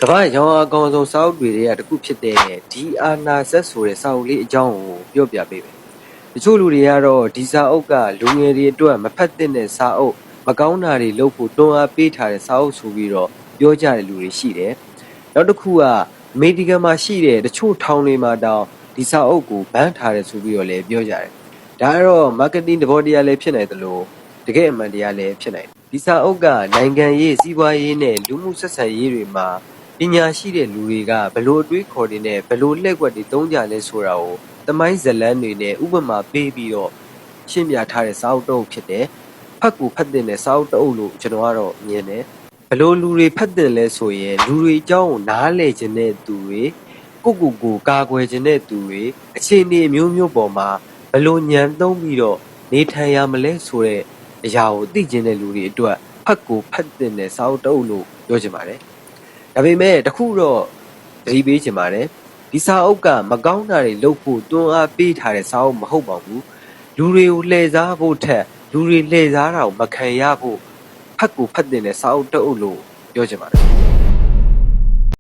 ကမ္ဘာ့ရောင်းအားအကောင်းဆုံးစာအုပ်တွေထဲကတစ်ခုဖြစ်တဲ့ဒီအာနာဇက်ဆိုတဲ့စာအုပ်လေးအကြောင်းကိုပြောပြပေးမယ်။တချို့လူတွေကတော့ဒီစာအုပ်ကလူငယ်တွေအတွက်မဖတ်သင့်တဲ့စာအုပ်မကောင်းတာတွေလုပ်ဖို့တွန်းအားပေးထားတဲ့စာအုပ်ဆိုပြီးတော့ပြောကြတဲ့လူတွေရှိတယ်။နောက်တစ်ခုကအမေရိကန်မှာရှိတဲ့တချို့ထောင်တွေမှာတောင်ဒီစာအုပ်ကိုဘန်ထားတယ်ဆိုပြီးတော့လည်းပြောကြတယ်။ဒါကတော့ marketing သဘောတရားလည်းဖြစ်နိုင်တယ်လို့တကယ်အမှန်တရားလည်းဖြစ်နိုင်တယ်။ဒီစာအုပ်ကနိုင်ငံရေးစီးပွားရေးနဲ့လူမှုဆက်ဆံရေးတွေမှာပညာရှိတဲ့လူတွေကဘလို့အတွေးခေါ်တွေနဲ့ဘလို့လှည့်ကွက်တွေသုံးကြလဲဆိုတာကိုသမိုင်းဇလန်းတွေနဲ့ဥပမာပေးပြီးတော့ရှင်းပြထားတဲ့စာအုပ်တစ်အုပ်ဖြစ်တယ်။ဖတ်ကိုဖတ်တဲ့စာအုပ်တစ်အုပ်လို့ကျွန်တော်ကတော့မြင်တယ်။ဘလို့လူတွေဖတ်တယ်လဲဆိုရင်လူတွေအကြောင်းကိုနားလည်ခြင်းတဲ့သူတွေကိုကာကွယ်ခြင်းတဲ့သူတွေအခြေအနေမျိုးမျိုးပေါ်မှာဘလို့ဉာဏ်သုံးပြီးတော့နေထိုင်ရမလဲဆိုတဲ့အရာကိုသိခြင်းတဲ့လူတွေအတွက်ဖတ်ကိုဖတ်တဲ့စာအုပ်တစ်အုပ်လို့ပြောချင်ပါတယ်။ဒါပေမဲ့တခုတော့သတိပေးချင်ပါတယ်ဒီစာအုပ်ကမကောင်းတာတွေလုပ်ဖို့တွန်းအားပေးထားတဲ့စာအုပ်မဟုတ်ပါဘူးလူတွေကိုလှည့်စားဖို့ထက်လူတွေလှည့်စားတာကိုမခံရဖို့ဖတ်ကိုဖတ်တဲ့စာအုပ်တစ်အုပ်လို့ပြောချင်ပါတယ်